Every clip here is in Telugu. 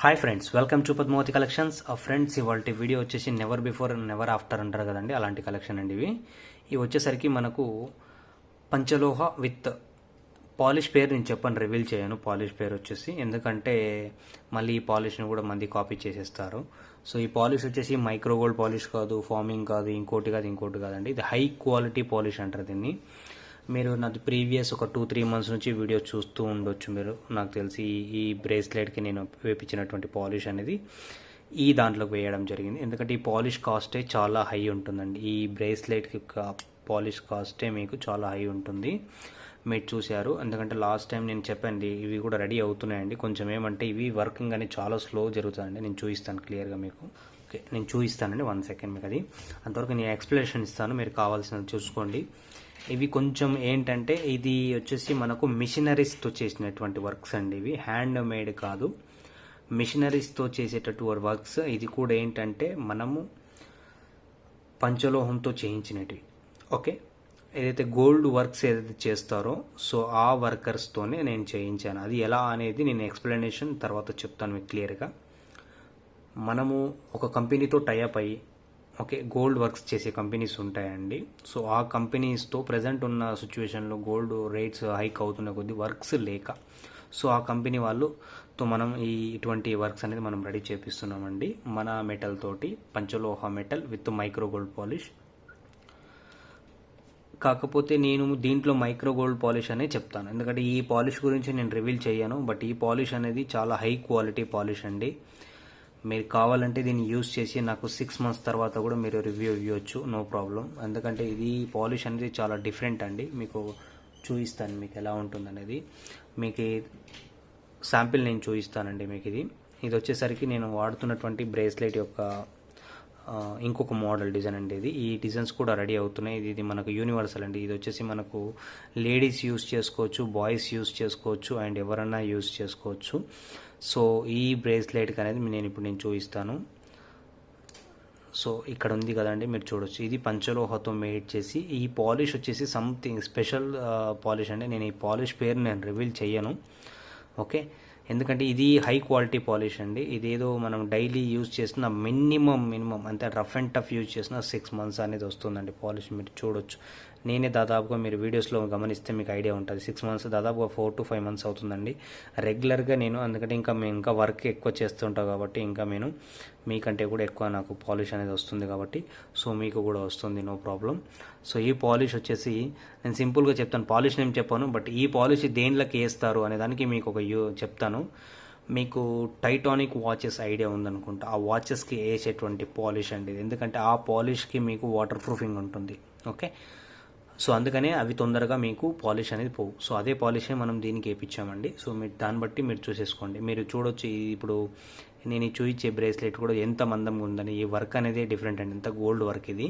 Hi friends, welcome to Padmavathi collections. Friends, ఇవాళ వీడియో వచ్చేసి నెవర్ బిఫోర్ నెవర్ ఆఫ్టర్ అంటారు కదండి, అలాంటి కలెక్షన్ అండి ఇవి వచ్చేసరికి మనకు పంచలోహ విత్ పాలిష్ పేరు నేను చెప్పని రివీల్ చేయను. పాలిష్ పేరు వచ్చేసి ఎందుకంటే మళ్ళీ ఈ పాలిష్ని కూడా మంది కాపీ చేసేస్తారు. సో ఈ పాలిష్ వచ్చేసి మైక్రో గోల్డ్ పాలిష్ కాదు, ఫార్మింగ్ కాదు, ఇంకోటి కాదండి. ఇది హై క్వాలిటీ పాలిష్ అంటారు దీన్ని. మీరు నాది ప్రీవియస్ ఒక 2-3 మంత్స్ నుంచి వీడియో చూస్తూ ఉండొచ్చు. మీరు నాకు తెలిసి ఈ బ్రేస్లెట్కి నేను వేపించినటువంటి పాలిష్ అనేది ఈ దాంట్లోకి వేయడం జరిగింది. ఎందుకంటే ఈ పాలిష్ కాస్టే చాలా హై ఉంటుందండి. ఈ బ్రేస్లెట్కి పాలిష్ కాస్టే మీకు చాలా హై ఉంటుంది. మీరు చూశారు, ఎందుకంటే లాస్ట్ టైం నేను చెప్పండి ఇవి కూడా రెడీ అవుతున్నాయండి. కొంచెం ఏమంటే ఇవి వర్కింగ్ అనేది చాలా స్లో జరుగుతుందండి. నేను చూపిస్తాను క్లియర్గా మీకు. ఓకే, నేను చూపిస్తానండి 1 సెకండ్ మీకు. అది అంతవరకు నేను ఎక్స్ప్లెనేషన్ ఇస్తాను, మీరు కావాల్సినది చూసుకోండి. ఇవి కొంచెం ఏంటంటే ఇది వచ్చేసి మనకు మిషనరీస్తో చేసినటువంటి వర్క్స్ అండి. ఇవి హ్యాండ్ మేడ్ కాదు, మిషనరీస్తో చేసేటటువంటి వర్క్స్. ఇది కూడా ఏంటంటే మనము పంచలోహంతో చేయించినవి. ఓకే, ఏదైతే గోల్డ్ వర్క్స్ ఏదైతే చేస్తారో సో ఆ వర్కర్స్తోనే నేను చేయించాను. అది ఎలా అనేది నేను ఎక్స్ప్లెనేషన్ తర్వాత చెప్తాను మీకు క్లియర్గా. మనము ఒక కంపెనీతో టైఅప్ అయ్యి ఓకే గోల్డ్ వర్క్స్ చేసే కంపెనీస్ ఉంటాయండి. సో ఆ కంపెనీస్తో ప్రజెంట్ ఉన్న సిచ్యువేషన్లో గోల్డ్ రేట్స్ హైక్ అవుతున్న కొద్ది వర్క్స్ లేక సో ఆ కంపెనీ వాళ్ళతో మనం ఇటువంటి వర్క్స్ అనేది మనం రెడీ చేపిస్తున్నామండి. మన మెటల్ తోటి, పంచలోహ metal with micro gold polish. కాకపోతే నేను దీంట్లో మైక్రో గోల్డ్ పాలిష్ అనే చెప్తాను, ఎందుకంటే ఈ పాలిష్ గురించి నేను రివీల్ చేయను. బట్ ఈ పాలిష్ అనేది చాలా హై క్వాలిటీ పాలిష్ అండి. మీరు కావాలంటే దీన్ని యూజ్ చేసి నాకు 6 మంత్స్ తర్వాత కూడా మీరు రివ్యూ ఇవ్వచ్చు, నో ప్రాబ్లం. ఎందుకంటే ఇది పాలిష్ అనేది చాలా డిఫరెంట్ అండి. మీకు చూపిస్తాను మీకు ఎలా ఉంటుంది అనేది. మీకు శాంపిల్ నేను చూపిస్తానండి మీకు. ఇది వచ్చేసరికి నేను వాడుతున్నటువంటి బ్రేస్లెట్ యొక్క ఇంకొక మోడల్ డిజైన్ అండి. ఈ డిజైన్స్ కూడా రెడీ అవుతున్నాయి. ఇది మనకు యూనివర్సల్ అండి. ఇది వచ్చేసి మనకు లేడీస్ యూజ్ చేసుకోవచ్చు, బాయ్స్ యూజ్ చేసుకోవచ్చు, అండ్ ఎవరన్నా యూజ్ చేసుకోవచ్చు. సో ఈ బ్రేస్లెట్కి అనేది నేను ఇప్పుడు చూపిస్తాను. సో ఇక్కడ ఉంది కదండి, మీరు చూడొచ్చు. ఇది పంచలోహతో మేడ్ చేసి, ఈ పాలిష్ వచ్చేసి సంథింగ్ స్పెషల్ పాలిష్ అండి. నేను ఈ పాలిష్ పేరు నేను రివీల్ చేయను. ఓకే, ఎందుకంటే ఇది హై క్వాలిటీ పాలిష్ అండి. ఇదేదో మనం డైలీ యూజ్ చేసిన మినిమం అంటే రఫ్ అండ్ టఫ్ యూజ్ చేసిన 6 మంత్స్ అనేది వస్తుందండి పాలిష్. మీరు చూడొచ్చు, నేనే దాదాపుగా మీరు వీడియోస్లో గమనిస్తే మీకు ఐడియా ఉంటుంది. 6 మంత్స్ దాదాపుగా 4 to 5 మంత్స్ అవుతుందండి రెగ్యులర్గా నేను. ఎందుకంటే ఇంకా వర్క్ ఎక్కువ చేస్తుంటాను కాబట్టి ఇంకా నేను మీకంటే కూడా ఎక్కువ నాకు పాలిష్ అనేది వస్తుంది కాబట్టి సో మీకు కూడా వస్తుంది, నో ప్రాబ్లం. సో ఈ పాలిష్ వచ్చేసి నేను సింపుల్గా చెప్తాను, పాలిష్ నేను చెప్పాను. బట్ ఈ పాలిష్ దేంట్లోకి వేస్తారు అనే దానికి మీకు ఒక చెప్తాను. మీకు టైటానిక్ వాచెస్ ఐడియా ఉందనుకుంటా, ఆ వాచెస్కి వేసేటువంటి పాలిష్ అండి. ఎందుకంటే ఆ పాలిష్కి మీకు వాటర్ ప్రూఫింగ్ ఉంటుంది. ఓకే, సో అందుకనే అవి తొందరగా మీకు పాలిష్ అనేది పోవు. సో అదే పాలిషే మనం దీనికి వేయించామండి. సో మీరు దాన్ని బట్టి మీరు చూసేసుకోండి. మీరు చూడొచ్చు, ఇప్పుడు నేను చూపించే బ్రేస్లెట్ కూడా ఎంత మందంగా ఉందని. ఈ వర్క్ అనేది డిఫరెంట్ అండి, ఎంత గోల్డ్ వర్క్ ఇది.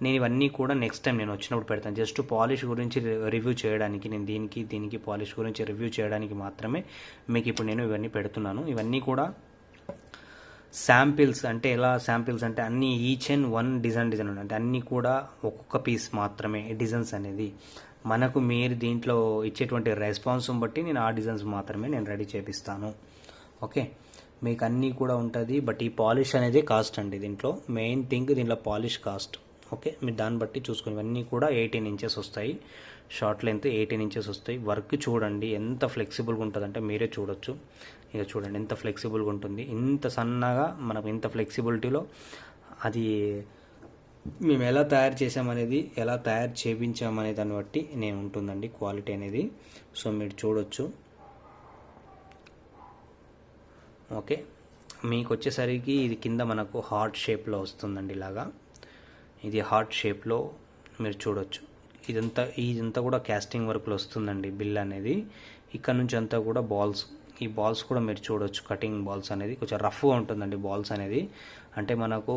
నేను ఇవన్నీ కూడా నెక్స్ట్ టైం నేను వచ్చినప్పుడు పెడతాను. జస్ట్ పాలిష్ గురించి రివ్యూ చేయడానికి, నేను దీనికి పాలిష్ గురించి రివ్యూ చేయడానికి మాత్రమే మీకు ఇప్పుడు నేను ఇవన్నీ పెడుతున్నాను. ఇవన్నీ కూడా శాంపిల్స్. అంటే ఎలా శాంపిల్స్ అంటే అన్నీ ఈచ్ అండ్ వన్ డిజైన్ అంటే అన్నీ కూడా ఒక్కొక్క పీస్ మాత్రమే డిజైన్స్ అనేది మనకు. మీరు దీంట్లో ఇచ్చేటువంటి రెస్పాన్స్ బట్టి నేను ఆ డిజైన్స్ మాత్రమే నేను రెడీ చేపిస్తాను. ఓకే, మీకు అన్నీ కూడా ఉంటుంది. బట్ ఈ పాలిష్ అనేది కాస్ట్ అండి. దీంట్లో మెయిన్ థింగ్ దీంట్లో పాలిష్ కాస్ట్. ఓకే, మీరు దాన్ని బట్టి చూసుకుని ఇవన్నీ కూడా 18 ఇంచెస్ వస్తాయి. షార్ట్ లెంత్ 18 ఇంచెస్ వస్తాయి. వర్క్ చూడండి ఎంత ఫ్లెక్సిబుల్గా ఉంటుందంటే మీరే చూడొచ్చు. ఇక చూడండి ఎంత ఫ్లెక్సిబుల్గా ఉంటుంది. ఇంత సన్నగా మనకు ఇంత ఫ్లెక్సిబిలిటీలో అది మేము ఎలా తయారు చేసామనేది, ఎలా తయారు చేయించామనే దాన్ని బట్టి నేను ఉంటుందండి క్వాలిటీ అనేది. సో మీరు చూడొచ్చు. ఓకే, మీకు వచ్చేసరికి ఇది కింద మనకు హార్ట్ షేప్లో వస్తుందండి. ఇలాగా ఇది హార్ట్ షేప్లో మీరు చూడొచ్చు. ఇదంతా కూడా క్యాస్టింగ్ వర్క్లో వస్తుందండి బిల్ అనేది. ఇక్కడ నుంచి అంతా కూడా బాల్స్. ఈ బాల్స్ కూడా మీరు చూడొచ్చు, కటింగ్ బాల్స్ అనేది కొంచెం రఫ్గా ఉంటుందండి బాల్స్ అనేది. అంటే మనకు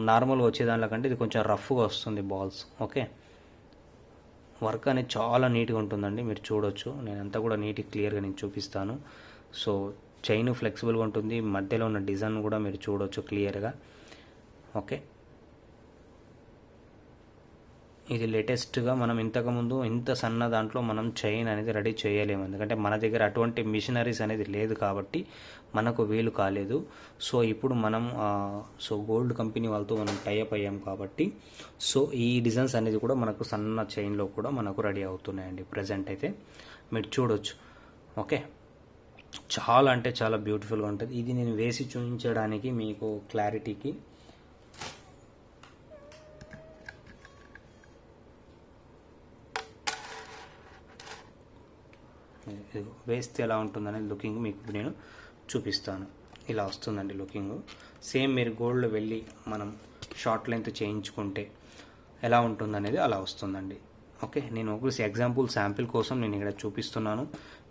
నార్మల్గా వచ్చేదానికంటే ఇది కొంచెం రఫ్గా వస్తుంది బాల్స్. ఓకే, వర్క్ అనేది చాలా నీట్గా ఉంటుందండి, మీరు చూడొచ్చు. నేనంతా కూడా నీట్గా క్లియర్గా నేను చూపిస్తాను. సో చైన్ ఫ్లెక్సిబుల్గా ఉంటుంది. మధ్యలో ఉన్న డిజైన్ కూడా మీరు చూడొచ్చు క్లియర్గా. ఓకే, ఇది లేటెస్ట్గా మనం ఇంతకుముందు ఇంత సన్న దాంట్లో మనం చైన్ అనేది రెడీ చేయలేము, ఎందుకంటే మన దగ్గర అటువంటి మిషనరీస్ అనేది లేదు కాబట్టి మనకు వీలు కాలేదు. సో ఇప్పుడు మనం గోల్డ్ కంపెనీ వాళ్ళతో మనం టైఅప్ అయ్యాం కాబట్టి సో ఈ డిజైన్స్ అనేది కూడా మనకు సన్న చైన్లో కూడా మనకు రెడీ అవుతున్నాయండి ప్రజెంట్ అయితే మీరు చూడొచ్చు. ఓకే, చాలా అంటే చాలా బ్యూటిఫుల్గా ఉంటుంది. ఇది నేను వేసి చూపించడానికి మీకు క్లారిటీకి వేస్తే ఎలా ఉంటుందనేది లుకింగ్ మీకు నేను చూపిస్తాను. ఇలా వస్తుందండి లుకింగ్. సేమ్ మీరు గోల్డ్లో వెళ్ళి మనం షార్ట్ లెంత్ చేయించుకుంటే ఎలా ఉంటుందనేది అలా వస్తుందండి. ఓకే, నేను ఒక ఎగ్జాంపుల్ శాంపిల్ కోసం నేను ఇక్కడ చూపిస్తున్నాను.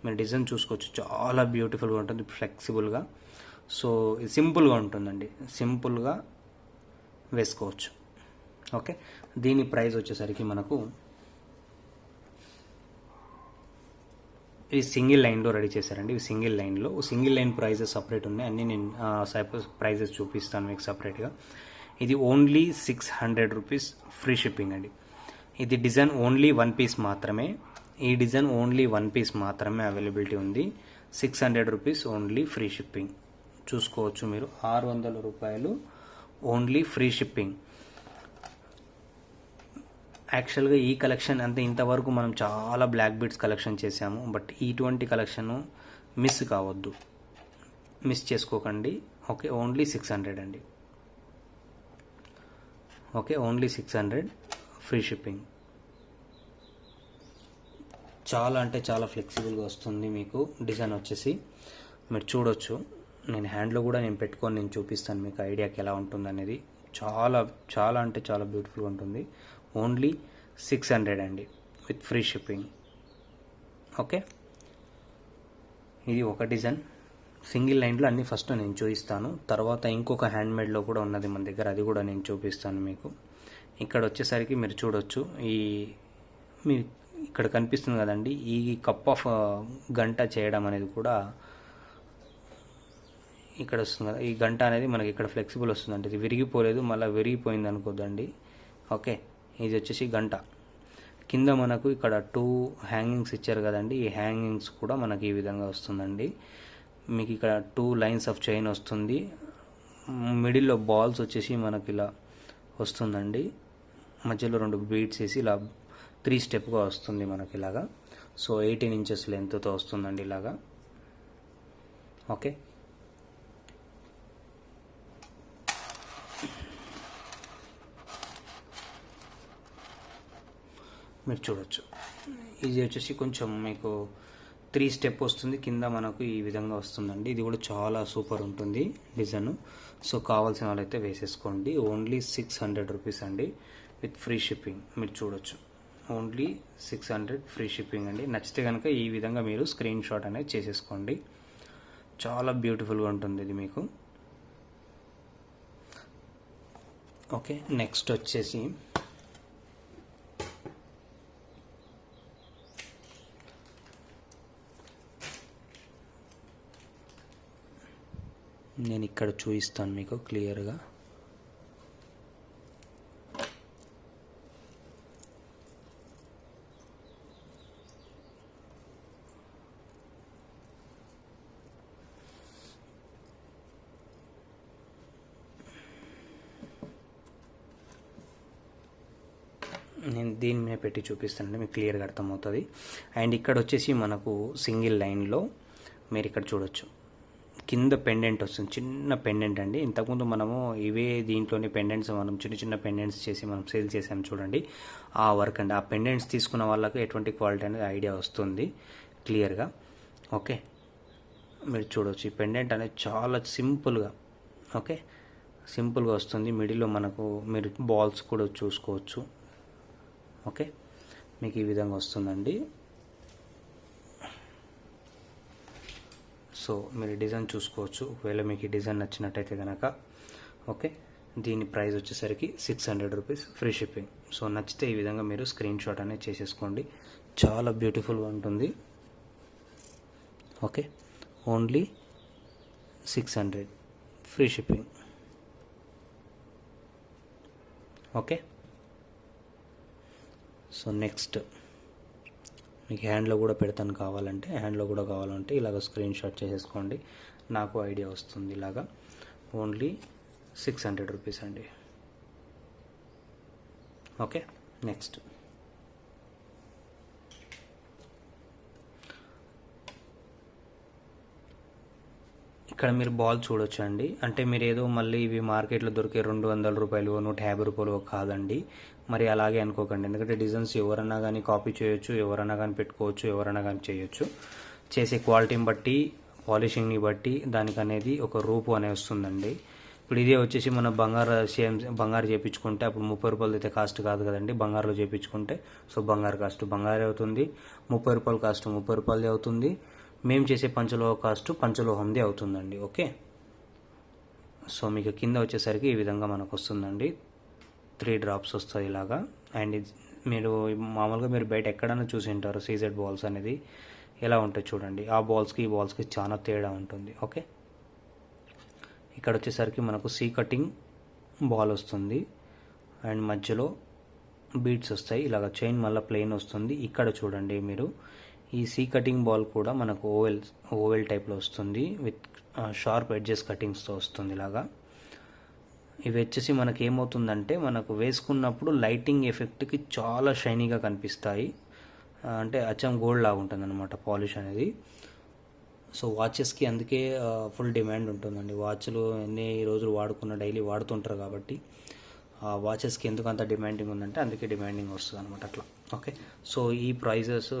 మీరు డిజైన్ చూసుకోవచ్చు, చాలా బ్యూటిఫుల్గా ఉంటుంది, ఫ్లెక్సిబుల్గా. సో ఇది సింపుల్గా ఉంటుందండి, సింపుల్గా వేసుకోవచ్చు. ఓకే, దీని ప్రైస్ వచ్చేసరికి మనకు ఇది సింగిల్ లైన్లో రెడీ చేశారండి. ఇవి సింగిల్ లైన్ ప్రైజెస్ సపరేట్ ఉన్నాయి, అన్నీ నేను ప్రైజెస్ చూపిస్తాను మీకు సపరేట్గా. ఇది ఓన్లీ 600 రూపీస్ ఫ్రీ షిప్పింగ్ అండి. ఇది డిజైన్ ఓన్లీ 1 పీస్ మాత్రమే, ఈ డిజైన్ ఓన్లీ 1 పీస్ మాత్రమే అవైలబిలిటీ ఉంది. 600 రూపీస్ ఓన్లీ ఫ్రీ షిప్పింగ్. చూసుకోవచ్చు మీరు, 600 రూపాయలు ఓన్లీ ఫ్రీ షిప్పింగ్. యాక్చువల్గా ఈ కలెక్షన్ అంటే ఇంతవరకు మనం చాలా బ్లాక్ బీడ్స్ కలెక్షన్ చేసాము, బట్ ఇటువంటి కలెక్షన్ మిస్ కావద్దు, మిస్ చేసుకోకండి. ఓకే, ఓన్లీ 600 అండి. Okay, only 600 free shipping. చాలా అంటే చాలా ఫ్లెక్సిబుల్గా వస్తుంది మీకు. డిజైన్ వచ్చేసి మీరు చూడొచ్చు, నేను హ్యాండ్లో కూడా నేను పెట్టుకొని నేను చూపిస్తాను మీకు ఐడియాకి ఎలా ఉంటుంది అనేది. చాలా చాలా అంటే చాలా బ్యూటిఫుల్గా ఉంటుంది. ఓన్లీ 600 అండి విత్ ఫ్రీ షిప్పింగ్. ఓకే, ఇది ఒక డిజైన్ సింగిల్ లైన్లో అన్నీ ఫస్ట్ నేను చూపిస్తాను, తర్వాత ఇంకొక హ్యాండ్మేడ్లో కూడా ఉన్నది మన దగ్గర, అది కూడా నేను చూపిస్తాను మీకు. ఇక్కడ వచ్చేసరికి మీరు చూడొచ్చు, మీ ఇక్కడ కనిపిస్తుంది కదండి, ఈ కప్ ఆఫ్ గంట చేయడం అనేది కూడా ఇక్కడ వస్తుంది కదా. ఈ గంట అనేది మనకి ఇక్కడ ఫ్లెక్సిబుల్ వస్తుందండి, ఇది విరిగిపోలేదు, మళ్ళీ విరిగిపోయింది అనుకోద్దండి. ఓకే, ఇది వచ్చేసి గంట. కింద మనకు ఇక్కడ 2 హ్యాంగింగ్స్ ఇచ్చారు కదండి, ఈ హ్యాంగింగ్స్ కూడా మనకి ఈ విధంగా వస్తుందండి. మీకు ఇక్కడ 2 లైన్స్ ఆఫ్ చైన్ వస్తుంది, మిడిల్లో బాల్స్ వచ్చేసి మనకి ఇలా వస్తుందండి, మధ్యలో 2 బీడ్స్ వేసి ఇలా 3 స్టెప్గా వస్తుంది మనకి ఇలాగా. సో 18 ఇంచెస్ లెంత్తో వస్తుందండి ఇలాగా. ఓకే, మీరు చూడొచ్చు, ఇది వచ్చేసి కొంచెం మీకు 3 స్టెప్ వస్తుంది, కింద మనకు ఈ విధంగా వస్తుందండి. ఇది కూడా చాలా సూపర్ ఉంటుంది డిజైన్. సో కావాల్సిన వాళ్ళైతే వేసేసుకోండి. ఓన్లీ 600 రూపీస్ అండి విత్ ఫ్రీ షిప్పింగ్. మీరు చూడొచ్చు, ఓన్లీ 600 ఫ్రీ షిప్పింగ్ అండి. నచ్చితే కనుక ఈ విధంగా మీరు స్క్రీన్ షాట్ అనేది చేసేసుకోండి. చాలా బ్యూటిఫుల్గా ఉంటుంది ఇది మీకు. ఓకే, నెక్స్ట్ వచ్చేసి నేను ఇక్కడ చూపిస్తాను మీకు క్లియర్గా. నేను దీని మీద పెట్టి చూపిస్తానండి, మీకు క్లియర్గా అర్థమవుతుంది. అండ్ ఇక్కడ వచ్చేసి మనకు సింగిల్ లైన్లో మీరు ఇక్కడ చూడొచ్చు, కింద పెండెంట్ వస్తుంది, చిన్న పెండెంట్ అండి. ఇంతకుముందు మనము ఇవే దీంట్లోని పెండెంట్స్ మనం చిన్న చిన్న పెండెంట్స్ చేసి మనం సేల్ చేసాం చూడండి, ఆ వర్క్ అండి. ఆ పెండెంట్స్ తీసుకున్న వాళ్ళకు ఎటువంటి క్వాలిటీ అనేది ఐడియా వస్తుంది క్లియర్గా. ఓకే, మీరు చూడవచ్చు, ఈ పెండెంట్ అనేది చాలా సింపుల్గా, ఓకే, సింపుల్గా వస్తుంది. మిడిల్లో మనకు మీరు బాల్స్ కూడా చూసుకోవచ్చు. ఓకే, మీకు ఈ విధంగా వస్తుందండి. సో మీరు డిజైన్ చూసుకోవచ్చు, ఒకవేళ మీకు ఈ డిజైన్ నచ్చినట్టయితే కనుక. ఓకే, దీని ప్రైస్ వచ్చేసరికి 600 రూపీస్ ఫ్రీ షిప్పింగ్. సో నచ్చితే ఈ విధంగా మీరు స్క్రీన్ షాట్ అనేది చేసేసుకోండి, చాలా బ్యూటిఫుల్గా ఉంటుంది. Okay, only 600 free shipping. Okay, so next మీకు హ్యాండ్లో కూడా పెడతాను, హ్యాండ్లో కూడా కావాలంటే ఇలాగ స్క్రీన్ షాట్ చేసేసుకోండి, నాకు ఐడియా వస్తుంది. ఇలాగా ఓన్లీ 600 రూపీస్ అండి. ఓకే, నెక్స్ట్ ఇక్కడ మీరు బాల్ చూడొచ్చు అండి. అంటే మీరు ఏదో మళ్ళీ ఇవి మార్కెట్లో దొరికే 200 రూపాయలు 150 రూపాయలు కాదండి, మరి అలాగే అనుకోకండి. ఎందుకంటే డిజైన్స్ ఎవరన్నా కానీ కాపీ చేయొచ్చు, ఎవరన్నా కానీ పెట్టుకోవచ్చు, ఎవరన్నా కానీ చేయొచ్చు. చేసే క్వాలిటీని బట్టి, పాలిషింగ్ని బట్టి దానికి అనేది ఒక రూపు అనేది వస్తుందండి. ఇప్పుడు ఇదే వచ్చేసి మన బంగారు చేయించుకుంటే అప్పుడు 30 రూపాయలు అయితే కాస్ట్ కాదు కదండి. బంగారులో చేయించుకుంటే సో బంగారు కాస్ట్ బంగారే అవుతుంది, 30 రూపాయలు కాస్ట్ 30 రూపాయలది అవుతుంది. మేము చేసే పంచలోహ కాస్ట్ పంచలోహంది అవుతుందండి. ఓకే, సో మీకు కింద వచ్చేసరికి ఈ విధంగా మనకు వస్తుందండి. 3 డ్రాప్స్ వస్తుంది ఇలాగా. అండ్ మీరు మామూలుగా మీరు బయట ఎక్కడైనా చూసి ఉంటారు సీజెడ్ బాల్స్ అనేది ఎలా ఉంటాయి చూడండి. ఆ బాల్స్కి ఈ బాల్స్కి చాలా తేడా ఉంటుంది. ఓకే, ఇక్కడ వచ్చేసరికి మనకు సీ కటింగ్ బాల్ వస్తుంది అండ్ మధ్యలో బీడ్స్ వస్తాయి. ఇలాగ చైన్ మళ్ళీ ప్లెయిన్ వస్తుంది. ఇక్కడ చూడండి మీరు ఈ సీ కటింగ్ బాల్ కూడా మనకు ఓవెల్ టైప్లో వస్తుంది విత్ షార్ప్ ఎడ్జెస్ కటింగ్స్తో వస్తుంది ఇలాగా. ఇవి వచ్చేసి మనకి ఏమవుతుందంటే మనకు వేసుకున్నప్పుడు లైటింగ్ ఎఫెక్ట్కి చాలా షైనీగా కనిపిస్తాయి. అంటే అచ్చం గోల్డ్ లాగా ఉంటుంది అనమాట పాలిష్ అనేది. సో వాచెస్కి అందుకే ఫుల్ డిమాండ్ ఉంటుందండి. వాచ్లు ఎన్ని రోజులు వాడుకున్న డైలీ వాడుతుంటారు కాబట్టి వాచెస్కి ఎందుకు అంత డిమాండింగ్ ఉందంటే అందుకే డిమాండింగ్ వస్తుంది అనమాట అట్లా. ఓకే, సో ఈ ప్రైజెస్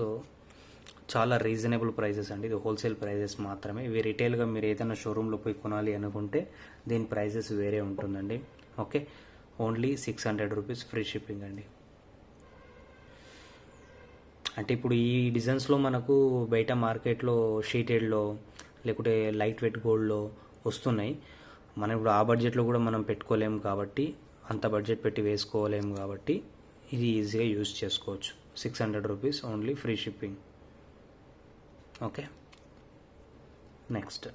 చాలా రీజనబుల్ ప్రైజెస్ అండి. ఇది హోల్సేల్ ప్రైజెస్ మాత్రమే. ఇవి రిటైల్గా మీరు ఏదైనా షోరూంలో పోయి కొనాలి అనుకుంటే దీని ప్రైజెస్ వేరే ఉంటుందండి. Okay, only 600 rupees free shipping అండి. అంటే ఇప్పుడు ఈ డిజైన్స్లో మనకు బయట మార్కెట్లో షీటెడ్లో లేకుంటే లైట్ వెయిట్ గోల్డ్లో వస్తున్నాయి. మనం ఇప్పుడు ఆ బడ్జెట్లో కూడా మనం పెట్టుకోలేము కాబట్టి, అంత బడ్జెట్ పెట్టి వేసుకోలేము కాబట్టి ఇది ఈజీగా యూజ్ చేసుకోవచ్చు. 600 rupees only free shipping. Okay, next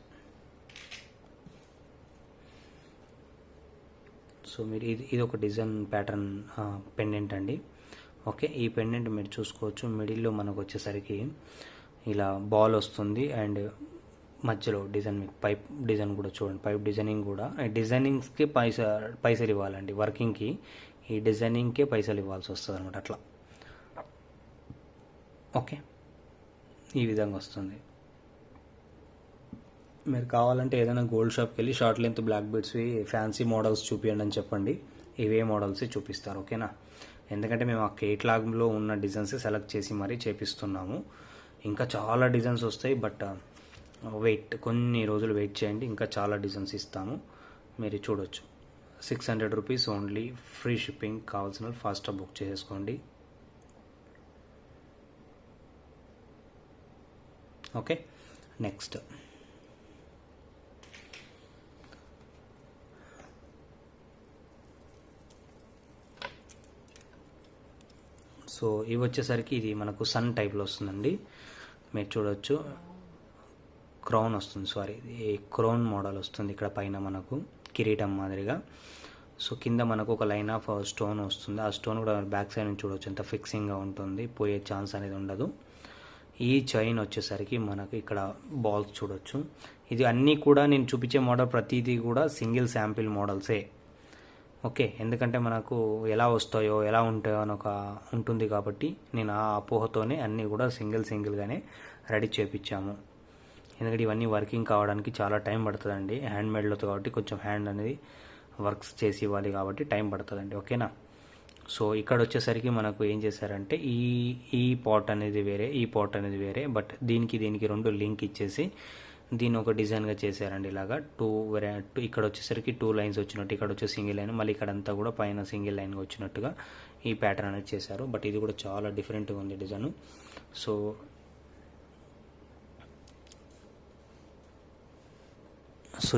so మీరు ఇది ఒక డిజైన్ ప్యాటర్న్ పెండెంట్ అండి. ఓకే, ఈ పెండెంట్ మీరు చూసుకోవచ్చు. మిడిల్లో మనకు వచ్చేసరికి ఇలా బాల్ వస్తుంది అండ్ మధ్యలో డిజైన్ మీకు పైప్ డిజైన్ కూడా చూడండి. పైప్ డిజైనింగ్ కూడా డిజైనింగ్స్కి పైసలు ఇవ్వాలండి. వర్కింగ్కి ఈ డిజైనింగ్కే పైసలు ఇవ్వాల్సి వస్తుంది అనమాట అట్లా. ఓకే, ఈ విధంగా వస్తుంది. మీరు కావాలంటే ఏదైనా గోల్డ్ షాప్కి వెళ్ళి షార్ట్ లెంత్ బ్లాక్ బీడ్స్వి ఫ్యాన్సీ మోడల్స్ చూపించండి అని చెప్పండి, ఇవే మోడల్స్ చూపిస్తారు. ఓకేనా, ఎందుకంటే మేము ఆ కేటలాగ్లో ఉన్న డిజైన్స్ సెలెక్ట్ చేసి మరీ చేపిస్తున్నాము. ఇంకా చాలా డిజైన్స్ వస్తాయి, బట్ కొన్ని రోజులు వెయిట్ చేయండి, ఇంకా చాలా డిజైన్స్ ఇస్తాము, మీరు చూడొచ్చు. 600 రూపీస్ ఓన్లీ ఫ్రీ షిప్పింగ్. కావాల్సిన ఫాస్ట్గా బుక్ చేసుకోండి. ఓకే, నెక్స్ట్ సో ఇవి వచ్చేసరికి ఇది మనకు సన్ టైప్లో వస్తుందండి. మీరు చూడవచ్చు క్రౌన్ వస్తుంది, ఇది క్రౌన్ మోడల్ వస్తుంది. ఇక్కడ పైన మనకు కిరీటం మాదిరిగా. సో కింద మనకు ఒక లైన్ ఆఫ్ స్టోన్ వస్తుంది. ఆ స్టోన్ కూడా బ్యాక్ సైడ్ నుంచి చూడవచ్చు, ఎంత ఫిక్సింగ్గా ఉంటుంది, పోయే ఛాన్స్ అనేది ఉండదు. ఈ చైన్ వచ్చేసరికి మనకు ఇక్కడ బాల్స్ చూడొచ్చు. ఇది అన్నీ కూడా నేను చూపించే మోడల్ ప్రతిదీ కూడా సింగిల్ శాంపిల్ మోడల్సే. ఓకే, ఎందుకంటే మనకు ఎలా వస్తాయో ఎలా ఉంటాయో అని ఒక ఉంటుంది కాబట్టి నేను ఆ అపోహతోనే అన్నీ కూడా సింగిల్గానే రెడీ చేయించాము. ఎందుకంటే ఇవన్నీ వర్కింగ్ కావడానికి చాలా టైం పడుతుందండి. హ్యాండ్మేడ్లో కాబట్టి కొంచెం హ్యాండ్ అనేది వర్క్స్ చేసి ఇవ్వాలి కాబట్టి టైం పడుతుందండి. ఓకేనా, సో ఇక్కడ వచ్చేసరికి మనకు ఏం చేశారంటే ఈ పాట్ అనేది వేరే, ఈ పాట్ అనేది వేరే, బట్ దీనికి 2 లింక్ ఇచ్చేసి దీన్ని ఒక డిజైన్గా చేశారండి. ఇలాగా ఇక్కడ వచ్చేసరికి 2 లైన్స్ వచ్చినట్టు, ఇక్కడ వచ్చే సింగిల్ లైన్, మళ్ళీ ఇక్కడ అంతా కూడా పైన సింగిల్ లైన్గా వచ్చినట్టుగా ఈ ప్యాటర్న్ అనేది చేశారు. బట్ ఇది కూడా చాలా డిఫరెంట్గా ఉంది డిజైన్. సో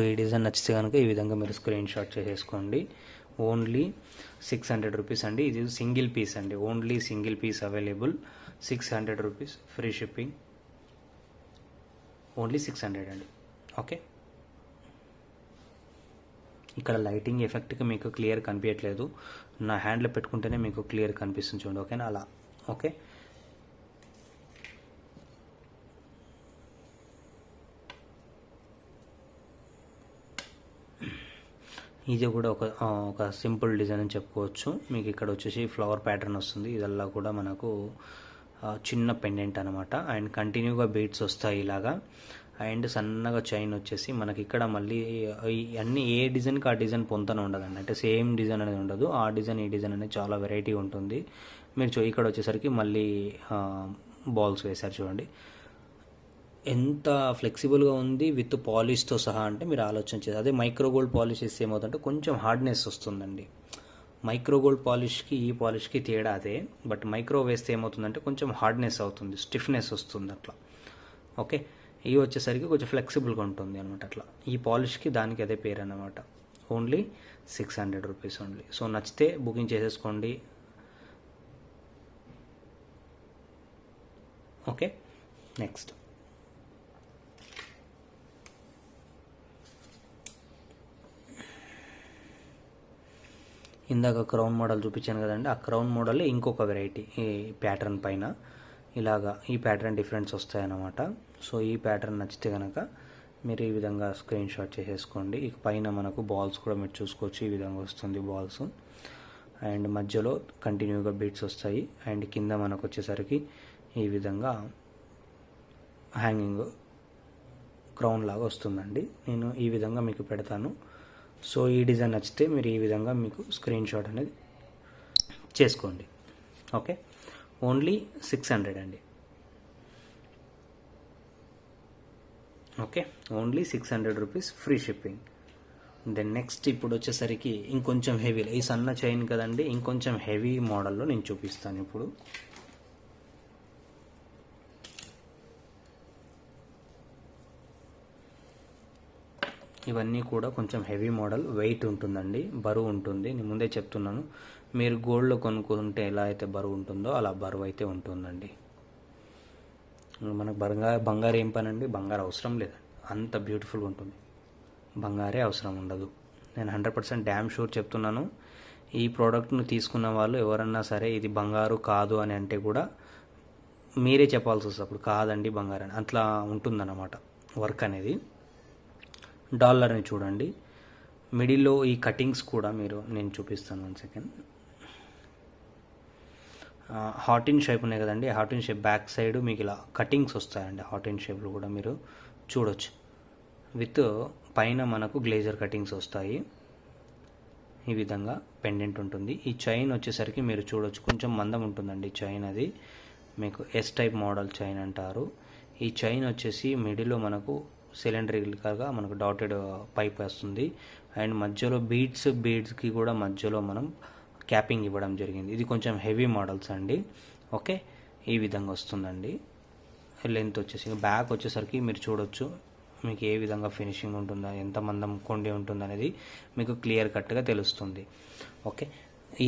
ఈ డిజైన్ నచ్చితే కనుక ఈ విధంగా మీరు స్క్రీన్ షాట్ చేసేసుకోండి. ఓన్లీ 600 రూపీస్ అండి. ఇది సింగిల్ పీస్ అండి, only single piece available. 600 rupees free shipping, only 600 అండి. ఓకే, ఇక్కడ లైటింగ్ ఎఫెక్ట్కి మీకు క్లియర్ కనిపించట్లేదు, నా హ్యాండ్లో పెట్టుకుంటేనే మీకు క్లియర్ కనిపిస్తుంది చూడండి. ఓకేనా, అలా ఓకే, ఇది కూడా ఒక సింపుల్ డిజైన్ అని చెప్పుకోవచ్చు. మీకు ఇక్కడ వచ్చేసి ఫ్లవర్ ప్యాటర్న్ వస్తుంది. ఇదల్లా కూడా మనకు చిన్న పెండెంట్ అనమాట. అండ్ కంటిన్యూగా బీడ్స్ వస్తాయి ఇలాగా. అండ్ సన్నగా చైన్ వచ్చేసి మనకి ఇక్కడ మళ్ళీ అన్ని ఏ డిజైన్కి ఆ డిజైన్ పొంతన ఉండదండి. అంటే సేమ్ డిజైన్ అనేది ఉండదు. ఆ డిజైన్ ఈ డిజైన్ అనేది చాలా వెరైటీ ఉంటుంది. మీరు ఇక్కడ వచ్చేసరికి మళ్ళీ బాల్స్ వేశారు చూడండి, ఎంత ఫ్లెక్సిబుల్గా ఉంది విత్ పాలిష్తో సహా. అంటే మీరు ఆలోచన చేసి, అదే మైక్రో గోల్డ్ పాలిష్ చేస్తే ఏమవుతుందంటే కొంచెం హార్డ్నెస్ వస్తుందండి. మైక్రో గోల్డ్ పాలిష్కి ఈ పాలిష్కి తేడా అదే. బట్ మైక్రో వేస్తే ఏమవుతుందంటే కొంచెం హార్డ్నెస్ అవుతుంది, స్టిఫ్నెస్ వస్తుంది అట్లా. ఓకే, ఇవి వచ్చేసరికి కొంచెం ఫ్లెక్సిబుల్గా ఉంటుంది అనమాట. అట్లా ఈ పాలిష్కి దానికి అదే పేరు అనమాట. Only 600 rupees only. సో నచ్చితే బుకింగ్ చేసేసుకోండి. ఓకే, నెక్స్ట్ ఇందాక క్రౌన్ మోడల్ చూపించాను కదండి, ఆ క్రౌన్ మోడల్ ఇంకొక వెరైటీ ఈ ప్యాటర్న్ పైన ఇలాగా ఈ ప్యాటర్న్ డిఫరెన్స్ వస్తాయన్నమాట. సో ఈ ప్యాటర్న్ నచ్చితే కనుక మీరు ఈ విధంగా స్క్రీన్ షాట్ చేసేసుకోండి. ఇక పైన మనకు బాల్స్ కూడా మీరు చూసుకోవచ్చు, ఈ విధంగా వస్తుంది బాల్స్. అండ్ మధ్యలో కంటిన్యూగా బీట్స్ వస్తాయి. అండ్ కింద మనకు వచ్చేసరికి ఈ విధంగా హ్యాంగింగ్ క్రౌన్ లాగా వస్తుందండి. నేను ఈ విధంగా మీకు పెడతాను. సో ఈ డిజైన్ నచ్చితే మీరు ఈ విధంగా మీకు స్క్రీన్ షాట్ అనేది చేసుకోండి. ఓకే, ఓన్లీ 600 అండి. Okay, only 600 rupees free shipping. Then next ఇప్పుడు వచ్చేసరికి ఇంకొంచెం హెవీ, ఈ సన్న చైన్ కదండి, ఇంకొంచెం హెవీ మోడల్లో నేను చూపిస్తాను ఇప్పుడు. ఇవన్నీ కూడా కొంచెం హెవీ మోడల్, వెయిట్ ఉంటుందండి, బరువు ఉంటుంది. నేను ముందే చెప్తున్నాను, మీరు గోల్డ్లో కొనుక్కుంటే ఎలా అయితే బరువు ఉంటుందో అలా బరువు అయితే ఉంటుందండి. మనకు బంగారు ఏం పని అండి, బంగారు అవసరం లేదండి, అంత బ్యూటిఫుల్గా ఉంటుంది. బంగారే అవసరం ఉండదు. నేను 100% డ్యామ్ షూర్ చెప్తున్నాను. ఈ ప్రోడక్ట్ను తీసుకున్న వాళ్ళు ఎవరన్నా సరే ఇది బంగారు కాదు అని అంటే కూడా మీరే చెప్పాల్సి వస్తుంది అప్పుడు, కాదండి బంగారు అని. అట్లా ఉంటుందన్నమాట వర్క్ అనేది. డాలర్ని చూడండి, మిడిల్లో ఈ కటింగ్స్ కూడా నేను చూపిస్తాను. 1 సెకండ్. హార్ట్ ఇన్ షేప్ ఉన్నాయి కదండి, heart in shape back side మీకు ఇలా కటింగ్స్ వస్తాయండి. హార్ట్ ఇన్ షేప్లో కూడా మీరు చూడొచ్చు. విత్ పైన మనకు గ్లేజర్ కటింగ్స్ వస్తాయి. ఈ విధంగా పెండెంట్ ఉంటుంది. ఈ చైన్ వచ్చేసరికి మీరు చూడొచ్చు, కొంచెం మందం ఉంటుందండి చైన్. అది మీకు ఎస్ టైప్ మోడల్ చైన్ అంటారు. ఈ చైన్ వచ్చేసి మిడిల్లో మనకు సిలిండ్రికల్గా మనకు డాటెడ్ పైప్ వస్తుంది. అండ్ మధ్యలో బీడ్స్కి కూడా మధ్యలో మనం క్యాపింగ్ ఇవ్వడం జరిగింది. ఇది కొంచెం హెవీ మోడల్స్ అండి. ఓకే, ఈ విధంగా వస్తుందండి. లెంత్ వచ్చేసి బ్యాక్ వచ్చేసరికి మీరు చూడొచ్చు, మీకు ఏ విధంగా ఫినిషింగ్ ఉంటుందో, ఎంత మందం కొండి ఉంటుంది అనేది మీకు క్లియర్ కట్గా తెలుస్తుంది. ఓకే,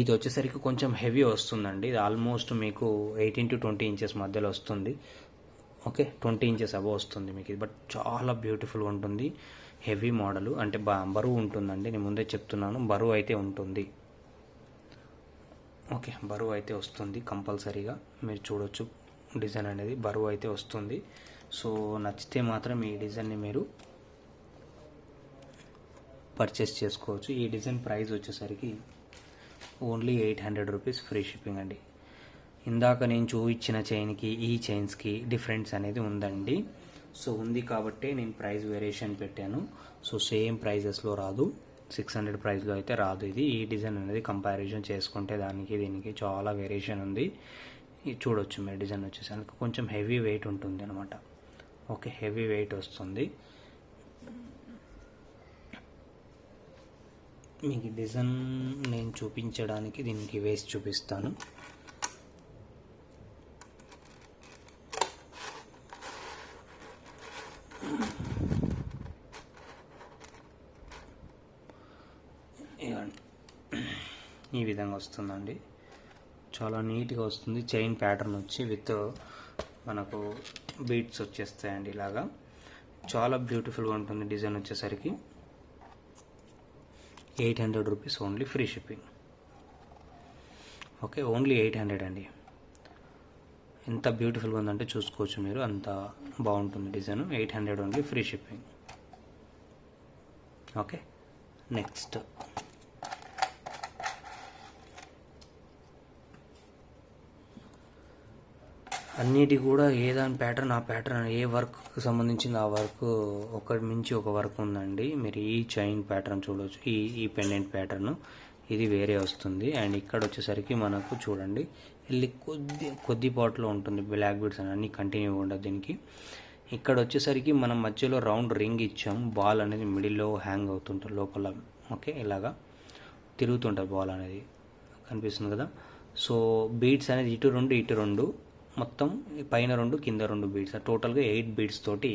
ఇది వచ్చేసరికి కొంచెం హెవీ వస్తుందండి. ఇది ఆల్మోస్ట్ మీకు 18 to 20 ఇంచెస్ మధ్యలో వస్తుంది. ఓకే, 20 ఇంచెస్ అబవ్ వస్తుంది మీకు ఇది. బట్ చాలా బ్యూటిఫుల్గా ఉంటుంది. హెవీ మోడలు అంటే బరువు ఉంటుందండి. నేను ముందే చెప్తున్నాను, బరువు అయితే ఉంటుంది. ఓకే, బరువు అయితే వస్తుంది కంపల్సరీగా. మీరు చూడొచ్చు డిజైన్ అనేది బరువు అయితే వస్తుంది. సో నచ్చితే మాత్రం ఈ డిజైన్ని మీరు పర్చేస్ చేసుకోవచ్చు. ఈ డిజైన్ ప్రైస్ వచ్చేసరికి ఓన్లీ 800 రూపీస్ ఫ్రీ షిప్పింగ్ అండి. ఇందాక నేను చూపించిన చైన్కి ఈ చైన్స్కి డిఫరెన్స్ అనేది ఉందండి. సో ఉంది కాబట్టి నేను ప్రైస్ వేరియేషన్ పెట్టాను. సో సేమ్ ప్రైజెస్లో రాదు, 600 ప్రైస్లో అయితే రాదు ఇది. ఈ డిజైన్ అనేది కంపారిజన్ చేసుకుంటే దానికి దీనికి చాలా వేరియేషన్ ఉంది. ఇది చూడొచ్చు మీరు. డిజైన్ వచ్చేసరికి కొంచెం హెవీ వెయిట్ ఉంటుంది అనమాట. ఓకే, హెవీ వెయిట్ వస్తుంది. మీకు డిజైన్ నేను చూపించడానికి దీనికి వేసి చూపిస్తాను. ఈ విధంగా వస్తుందండి, చాలా నీట్గా వస్తుంది. చైన్ ప్యాటర్న్ వచ్చి విత్ మనకు బీట్స్ వచ్చేస్తాయండి ఇలాగా. చాలా బ్యూటిఫుల్గా ఉంటుంది డిజైన్ వచ్చేసరికి. 800 rupees only free shipping. Okay, only 800 అండి. ఎంత బ్యూటిఫుల్గా ఉందంటే చూసుకోవచ్చు మీరు, అంత బాగుంటుంది design. 800 only, free shipping. Okay, next అన్నిటి కూడా ఏదాని ప్యాటర్న్ ఆ ప్యాటర్న్, ఏ వర్క్కి సంబంధించింది ఆ వర్క్, ఒకటి మించి ఒక వర్క్ ఉందండి. మీరు ఈ చైన్ ప్యాటర్న్ చూడవచ్చు, ఈ పెండెంట్ ప్యాటర్న్ ఇది వేరే వస్తుంది. అండ్ ఇక్కడ వచ్చేసరికి మనకు చూడండి వెళ్ళి కొద్దిపాట్లో ఉంటుంది బ్లాక్ బీడ్స్ అని, అన్నీ కంటిన్యూ ఉండదు దీనికి. ఇక్కడ వచ్చేసరికి మనం మధ్యలో రౌండ్ రింగ్ ఇచ్చాం, బాల్ అనేది మిడిల్లో హ్యాంగ్ అవుతుంటుంది లోపల. ఓకే, ఇలాగా తిరుగుతుంటుంది బాల్ అనేది, కనిపిస్తుంది కదా. సో బీడ్స్ అనేది ఇటు 2 ఇటు 2, మొత్తం పైన 2 కింద 2 బీడ్స్, టోటల్గా 8 బీడ్స్ తోటి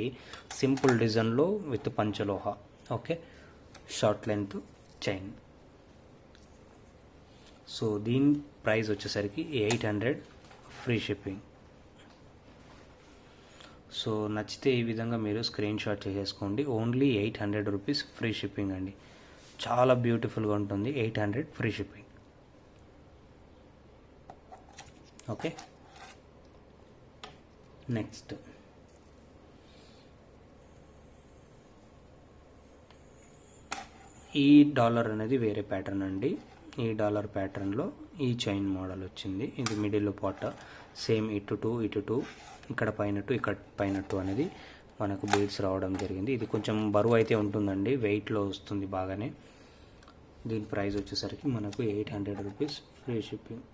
సింపుల్ డిజైన్లో విత్ పంచలోహ. Okay, short length chain. So దీని ప్రైస్ వచ్చేసరికి 800, ఫ్రీ షిప్పింగ్. సో నచ్చితే ఈ విధంగా మీరు స్క్రీన్ షాట్ చేసేసుకోండి. ఓన్లీ 800 రూపీస్, ఫ్రీ షిప్పింగ్ అండి. చాలా బ్యూటిఫుల్గా ఉంటుంది. 800 ఫ్రీ షిప్పింగ్. ఓకే, నెక్స్ట్ ఈ డాలర్ అనేది వేరే ప్యాటర్న్ అండి. ఈ డాలర్ ప్యాటర్న్లో ఈ చైన్ మోడల్ వచ్చింది. ఇది మిడిల్లో పాట, సేమ్ ఇటు 2 ఇటు 2, ఇక్కడ పైన 2 ఇక్కడ పైన 2 అనేది మనకు బీడ్స్ రావడం జరిగింది. ఇది కొంచెం బరువు అయితే ఉంటుందండి, వెయిట్లో వస్తుంది బాగానే. దీని ప్రైస్ వచ్చేసరికి మనకు 800 రూపీస్, ఫ్రీ షిప్పింగ్.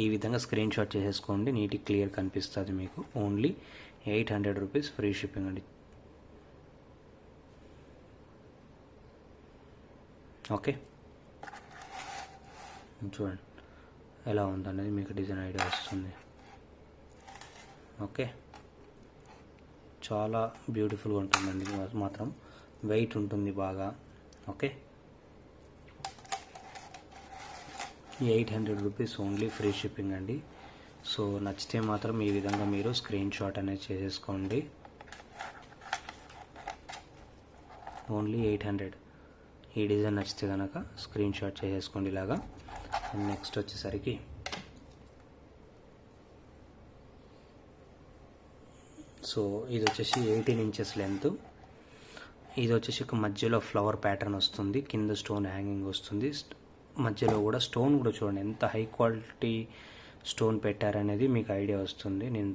ఈ విధంగా స్క్రీన్ షాట్ చేసేసుకోండి, నీట్గా క్లియర్ కనిపిస్తుంది మీకు. ఓన్లీ 800 రూపీస్, ఫ్రీ షిప్పింగ్ అండి. ఓకే, చూడండి ఎలా ఉందనేది మీకు డిజైన్ ఐడియా వస్తుంది. ఓకే, చాలా బ్యూటిఫుల్గా ఉంటుందండి, మాత్రం వెయిట్ ఉంటుంది బాగా. Okay, 800 rupees only, free shipping అండి. సో నచ్చితే మాత్రం ఈ విధంగా మీరు స్క్రీన్ షాట్ అనేది చేసేసుకోండి. ఓన్లీ 800. ఈ డిజైన్ నచ్చితే కనుక స్క్రీన్ షాట్ చేసేసుకోండి ఇలాగా. నెక్స్ట్ వచ్చేసరికి సో ఇది వచ్చేసి 18 ఇంచెస్ లెంత్. ఇది వచ్చేసి ఒక మధ్యలో ఫ్లవర్ ప్యాటర్న్ వస్తుంది, కింద స్టోన్ హ్యాంగింగ్ వస్తుంది. మధ్యలో కూడా స్టోన్ కూడా చూడండి ఎంత హై క్వాలిటీ స్టోన్ పెట్టారనేది మీకు ఐడియా వస్తుంది. నేను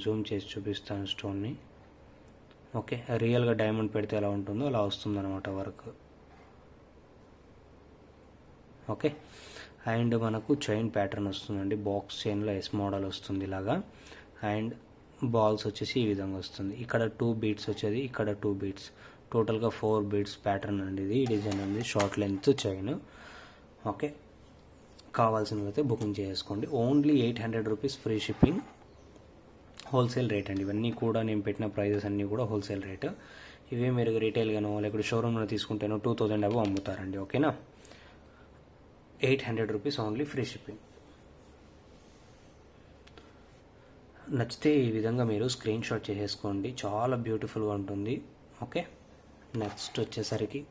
జూమ్ చేసి చూపిస్తాను స్టోన్ని. ఓకే, రియల్గా డైమండ్ పెడితే ఎలా ఉంటుందో అలా వస్తుందన్నమాట వర్క్. ఓకే, అండ్ మనకు చైన్ ప్యాటర్న్ వస్తుందండి, బాక్స్ చైన్లో ఎస్ మోడల్ వస్తుంది ఇలాగా. అండ్ బాల్స్ వచ్చేసి ఈ విధంగా వస్తుంది. ఇక్కడ 2 బీట్స్ వచ్చేది, ఇక్కడ 2 బీట్స్, టోటల్గా 4 బీట్స్ ప్యాటర్న్ అండి. ఇది డిజైన్ ఉంది, షార్ట్ లెంత్ చైన్. ఓకే, కావాల్సినవైతే బుకింగ్ చేసుకోండి. Only 800 rupees, free shipping. Wholesale rate అండి, ఇవన్నీ కూడా నేను పెట్టిన ప్రైజెస్ అన్నీ కూడా హోల్సేల్ రేట్. ఇవే మీరు రీటైల్గానో లేకపోతే షోరూమ్లో తీసుకుంటేనో 2000 అబో అమ్ముతారండి. ఓకేనా, 800 రూపీస్ ఓన్లీ, ఫ్రీ షిప్పింగ్. నచ్చితే ఈ విధంగా మీరు స్క్రీన్ షాట్ చేసేసుకోండి, చాలా బ్యూటిఫుల్గా ఉంటుంది. ఓకే, నెక్స్ట్ వచ్చేసరికి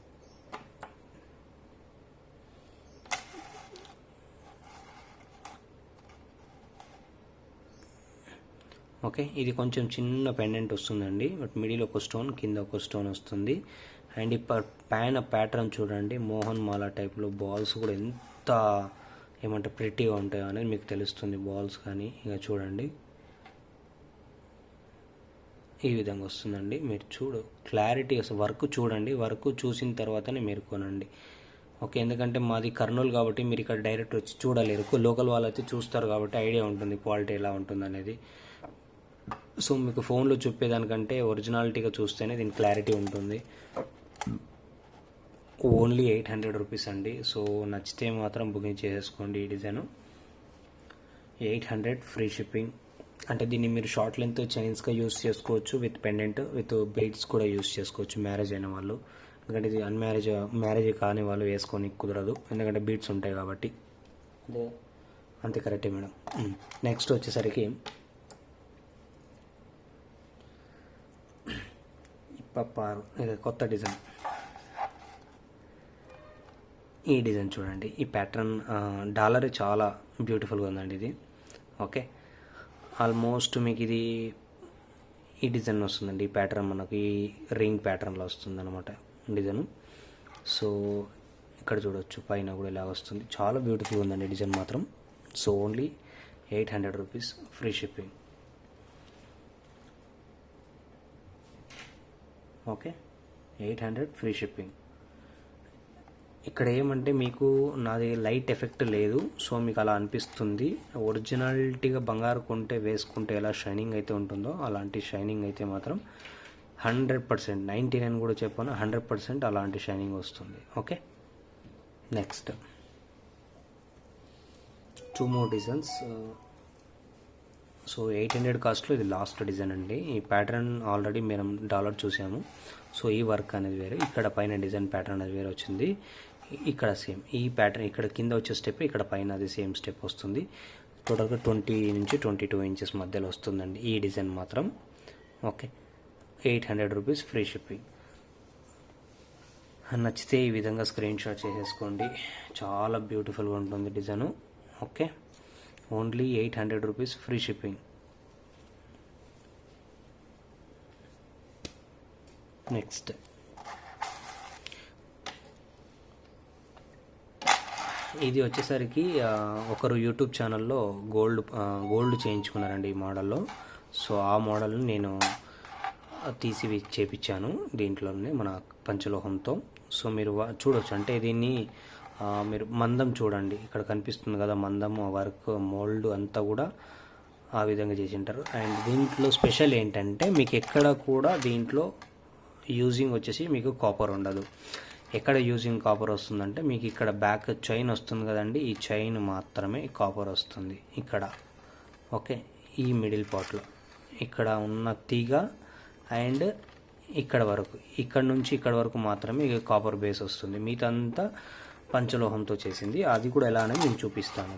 ఓకే, ఇది కొంచెం చిన్న పెండెంట్ వస్తుందండి, బట్ మిడిల్ ఒక స్టోన్, కింద ఒక స్టోన్ వస్తుంది. అండ్ ఈ పైన ప్యాటర్న్ చూడండి, మోహన్ మాల టైప్లో బాల్స్ కూడా ఎంత ఏమంటే ప్రిటీగా ఉంటాయో అనేది మీకు తెలుస్తుంది. బాల్స్ కానీ ఇక చూడండి ఈ విధంగా వస్తుందండి. మీరు క్లారిటీ అసలు వర్క్ చూడండి, వర్క్ చూసిన తర్వాతనే మీరు కొనండి. ఓకే, ఎందుకంటే మాది కర్నూలు కాబట్టి మీరు ఇక్కడ డైరెక్ట్ వచ్చి చూడలేరు. లోకల్ వాళ్ళు అయితే చూస్తారు కాబట్టి ఐడియా ఉంటుంది క్వాలిటీ ఎలా ఉంటుంది అనేది. సో మీకు ఫోన్లో చెప్పేదానికంటే ఒరిజినాలిటీగా చూస్తేనే దీని క్లారిటీ ఉంటుంది. ఓన్లీ 800 రూపీస్ అండి. సో నచ్చితే మాత్రం బుకింగ్ చేసేసుకోండి. ఈ డిజైన్ 800, ఫ్రీ షిప్పింగ్. అంటే దీన్ని మీరు షార్ట్ లెంత్ చైన్స్గా యూస్ చేసుకోవచ్చు, విత్ పెండెంట్ విత్ బీడ్స్ కూడా యూస్ చేసుకోవచ్చు మ్యారేజ్ అయిన వాళ్ళు. ఎందుకంటే ఇది మ్యారేజ్ కాని వాళ్ళు వేసుకొని కుదరదు, ఎందుకంటే బీడ్స్ ఉంటాయి కాబట్టి. అంతే కరెక్టే మేడం. నెక్స్ట్ వచ్చేసరికి పప్పారు, ఇది కొత్త డిజైన్. ఈ డిజైన్ చూడండి, ఈ ప్యాటర్న్ డాలర్ చాలా బ్యూటిఫుల్గా ఉందండి ఇది. ఓకే, ఆల్మోస్ట్ మీకు ఇది ఈ డిజైన్ వస్తుందండి. ఈ ప్యాటర్న్ మనకి ఈ రింగ్ ప్యాటర్న్లో వస్తుంది అనమాట డిజైన్. సో ఇక్కడ చూడొచ్చు, పైన కూడా ఇలా వస్తుంది. చాలా బ్యూటిఫుల్గా ఉందండి డిజైన్ మాత్రం. So only 800 rupees free shipping. Okay, 800 free shipping. ఇక్కడ ఏమంటే మీకు నాది లైట్ ఎఫెక్ట్ లేదు, సో మీకు అలా అనిపిస్తుంది. ఒరిజినాలిటీగా బంగారు కొంటే వేసుకుంటే ఎలా షైనింగ్ అయితే ఉంటుందో అలాంటి షైనింగ్ అయితే మాత్రం 100%, 99 కూడా చెప్పాను, 100% అలాంటి షైనింగ్ వస్తుంది. Okay, next 2 more designs. So 800 కాస్ట్లో ఇది లాస్ట్ డిజైన్ అండి. ఈ ప్యాటర్న్ ఆల్రెడీ మనం డాలర్ చూసాము. సో ఈ వర్క్ అనేది వేరే, ఇక్కడ పైన డిజైన్ ప్యాటర్న్ అనేది వేరే వచ్చింది. ఇక్కడ సేమ్ ఈ ప్యాటర్న్, ఇక్కడ కింద వచ్చే స్టెప్, ఇక్కడ పైన అది సేమ్ స్టెప్ వస్తుంది. టోటల్గా 20 నుంచి 22 ఇంచెస్ మధ్యలో వస్తుందండి ఈ డిజైన్ మాత్రం. Okay, 800 rupees free shipping. నచ్చితే ఈ విధంగా స్క్రీన్ షాట్ చేసేసుకోండి. చాలా బ్యూటిఫుల్గా ఉంటుంది design. Okay, only 800 rupees free shipping. Next ఇది వచ్చేసరికి ఒకరు యూట్యూబ్ ఛానల్లో గోల్డ్ చేయించుకున్నారండి ఈ మోడల్లో. సో ఆ మోడల్ని నేను తీసి చేపించాను దీంట్లోనే మన పంచలోహంతో. సో మీరు చూడొచ్చు, అంటే దీన్ని మీరు మందం చూడండి, ఇక్కడ కనిపిస్తుంది కదా మందం, వర్క్ మోల్డ్ అంతా కూడా ఆ విధంగా చేసి ఉంటారు. అండ్ దీంట్లో స్పెషల్ ఏంటంటే మీకు ఎక్కడ కూడా దీంట్లో యూజింగ్ వచ్చేసి మీకు కాపర్ ఉండదు. ఎక్కడ యూజింగ్ కాపర్ వస్తుందంటే మీకు ఇక్కడ బ్యాక్ చైన్ వస్తుంది కదండి, ఈ చైన్ మాత్రమే కాపర్ వస్తుంది ఇక్కడ. ఓకే, ఈ మిడిల్ పార్ట్లో ఇక్కడ ఉన్న తీగ అండ్ ఇక్కడ వరకు, ఇక్కడ నుంచి ఇక్కడ వరకు మాత్రమే కాపర్ బేస్ వస్తుంది. మిగతాంతా పంచలోహంతో చేసింది. అది కూడా ఎలా అనేది నేను చూపిస్తాను.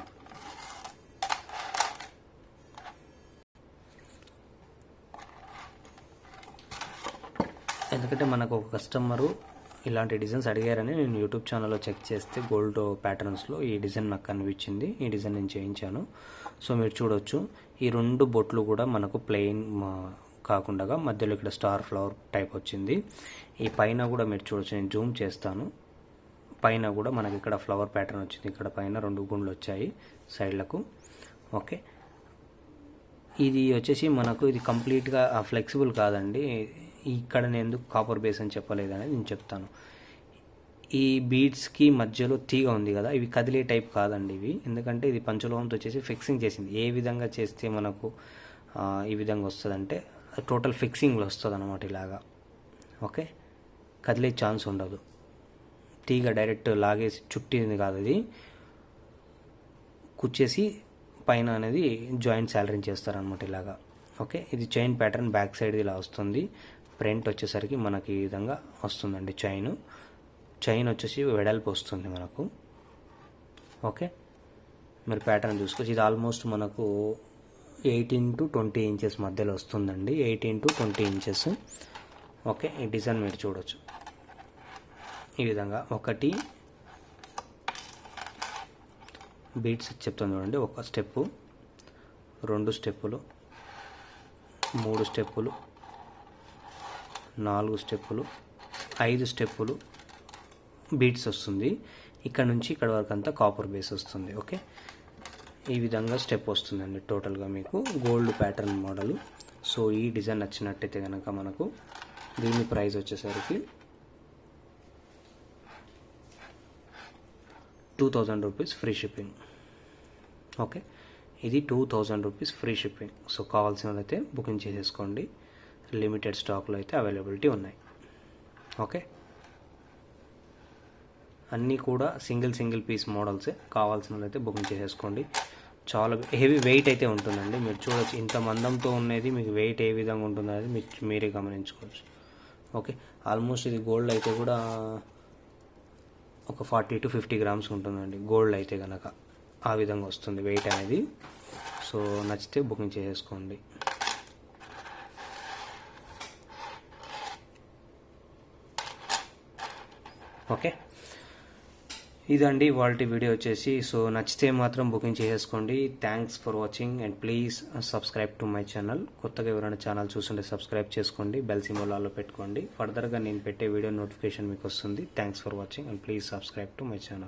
ఎందుకంటే మనకు ఒక కస్టమరు ఇలాంటి డిజైన్స్ అడిగారని నేను యూట్యూబ్ ఛానల్లో చెక్ చేస్తే గోల్డ్ ప్యాటర్న్స్లో ఈ డిజైన్ నాకు కనిపించింది. ఈ డిజైన్ నేను చేయించాను. సో మీరు చూడొచ్చు, ఈ 2 బొట్లు కూడా మనకు ప్లెయిన్ కాకుండా మధ్యలో ఇక్కడ స్టార్ ఫ్లవర్ టైప్ వచ్చింది. ఈ పైన కూడా మీరు చూడొచ్చు, నేను జూమ్ చేస్తాను. పైన కూడా మనకి ఇక్కడ ఫ్లవర్ ప్యాటర్న్ వచ్చింది. ఇక్కడ పైన 2 గుండ్లు వచ్చాయి సైడ్లకు. ఓకే, ఇది వచ్చేసి మనకు ఇది కంప్లీట్గా ఫ్లెక్సిబుల్ కాదండి. ఇక్కడ నేను ఎందుకు కాపర్ బేస్ అని చెప్పలేదు అనేది నేను చెప్తాను. ఈ బీడ్స్కి మధ్యలో తీగ ఉంది కదా, ఇవి కదిలే టైప్ కాదండి ఇవి. ఎందుకంటే ఇది పంచలోహంతో వచ్చేసి ఫిక్సింగ్ చేసింది. ఏ విధంగా చేస్తే మనకు ఈ విధంగా వస్తుందంటే టోటల్ ఫిక్సింగ్లో వస్తుంది అనమాట ఇలాగా. ఓకే, కదిలే ఛాన్స్ ఉండదు. తీగ డైరెక్ట్ లాగేసి చుట్టింది కాదు, ఇది కుచ్చేసి పైన అనేది జాయింట్ సాలరింగ్ చేస్తారనమాట ఇలాగా. ఓకే, ఇది చైన్ ప్యాటర్న్ బ్యాక్ సైడ్ ఇలా వస్తుంది. ఫ్రంట్ వచ్చేసరికి మనకి ఈ విధంగా వస్తుందండి చైన్ వచ్చేసి వెడల్పు వస్తుంది మనకు. ఓకే, మీరు ప్యాటర్న్ చూసుకోవచ్చు. ఇది ఆల్మోస్ట్ మనకు 18 to 20 ఇంచెస్ మధ్యలో వస్తుందండి, 18 to 20 ఇంచెస్. ఓకే, ఈ డిజైన్ మీరు చూడొచ్చు ఈ విధంగా. ఒకటి బీట్స్ చెప్తాను చూడండి, 1 స్టెప్పు, 2 స్టెప్పులు, 3 స్టెప్పులు, 4 స్టెప్పులు, 5 స్టెప్పులు బీట్స్ వస్తుంది. ఇక్కడ నుంచి ఇక్కడ వరకు అంతా కాపర్ బేస్ వస్తుంది. ఓకే, ఈ విధంగా స్టెప్ వస్తుందండి టోటల్గా మీకు గోల్డ్ ప్యాటర్న్ మోడల్. సో ఈ డిజైన్ నచ్చినట్టయితే కనుక మనకు దీని ప్రైస్ వచ్చేసరికి 2000 రూపీస్ ఫ్రీ షిప్పింగ్. ఓకే, ఇది 2000 రూపీస్ ఫ్రీ షిప్పింగ్. సో కావాల్సినదైతే బుకింగ్ చేసేసుకోండి. లిమిటెడ్ స్టాక్లో అయితే అవైలబిలిటీ ఉన్నాయి. ఓకే, అన్నీ కూడా సింగిల్ పీస్ మోడల్సే. కావాల్సినదైతే బుకింగ్ చేసేసుకోండి. చాలా హెవీ వెయిట్ అయితే ఉంటుందండి. మీరు చూడొచ్చు, ఇంత మందంతో ఉన్నది మీకు వెయిట్ ఏ విధంగా ఉంటుందో అనేది మీరే గమనించుకోవచ్చు. ఓకే, ఆల్మోస్ట్ ఇది గోల్డ్ అయితే కూడా ఒక 40 to 50 గ్రామ్స్ ఉంటుందండి గోల్డ్ అయితే కనుక. ఆ విధంగా వస్తుంది వెయిట్ అనేది. సో నచ్చితే బుకింగ్ చేసేసుకోండి. ఓకే, ఇదండి వాళ్ళ వీడియో వచ్చేసి. సో నచ్చితే మాత్రం బుకింగ్ చేసేసుకోండి. Thanks for watching and please subscribe to my channel. కొత్తగా ఎవరైనా ఛానల్ చూస్తుంటే సబ్స్క్రైబ్ చేసుకోండి, బెల్ సింబల్ ఆల్లో పెట్టుకోండి. ఫర్దర్గా నేను పెట్టే వీడియో నోటిఫికేషన్ మీకు వస్తుంది. Thanks for watching and please subscribe to my channel.